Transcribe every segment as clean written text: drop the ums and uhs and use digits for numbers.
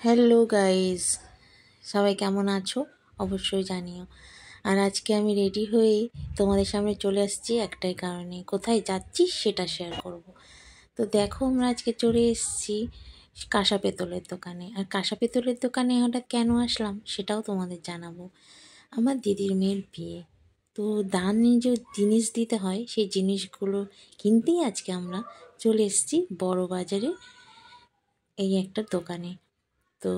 Hello guys, সবাই কেমন আছো অবশ্যই জানিও। আর আজকে আমি রেডি হয়ে তোমাদের সামনে চলে আসছি একটাই কারণে, কোথায় যাচ্ছি সেটা শেয়ার করব। তো দেখো, আমরা আজকে চলে এসেছি কাঁসা পেতলের দোকানে। আর কাঁসা পেতলের দোকানে হঠাৎ কেন আসলাম সেটাও তোমাদের জানাবো। আমার দিদির মেয়ের বিয়ে, তো দানে যে জিনিস দিতে হয় সেই জিনিসগুলো কিনতেই আজকে আমরা চলে এসেছি বড় বাজারে এই একটা দোকানে। তো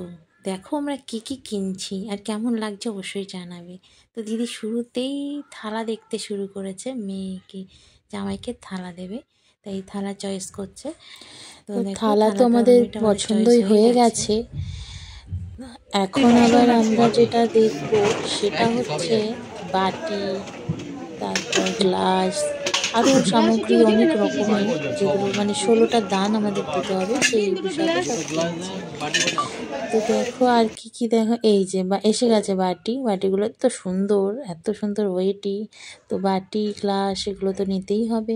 দেখো আমরা কি কি কিনছি আর কেমন লাগছে অবশ্যই জানাবে। তো দিদি শুরুতেই থালা দেখতে শুরু করেছে, মেয়েকে জামাইকে থালা দেবে, তাই থালা চয়েস করছে। তো থালা তো আমাদের পছন্দই হয়ে গেছে। এখন আবার আমরা যেটা দেখব সেটা হচ্ছে বাটি, তারপর গ্লাস, আরও সামগ্রী অনেক রকমের, যেগুলো মানে 16টা দান আমাদের দিতে হবে, সেই বিষয়ে সব কিনছি। তো দেখো আর কি কি, দেখো এই যে এসে গেছে বাটিগুলো এত সুন্দর, এত সুন্দর ওয়েটি। তো বাটি গ্লাস এগুলো তো নিতেই হবে।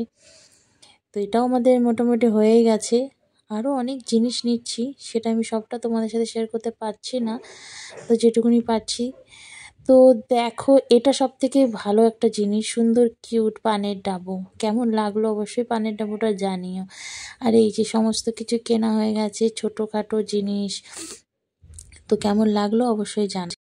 তো এটাও আমাদের মোটামুটি হয়েই গেছে। আরও অনেক জিনিস নিচ্ছি, সেটা আমি সবটা তোমাদের সাথে শেয়ার করতে পারছি না, তো যেটুকুনি পারছি। তো দেখো, এটা সব থেকে ভালো একটা জিনিস, সুন্দর কিউট পানের ডাবু। কেমন লাগলো অবশ্যই পানের ডাবুটা জানিও। আর এই যে সমস্ত কিছু কেনা হয়ে গেছে, ছোটোখাটো জিনিস, তো কেমন লাগলো অবশ্যই জানি।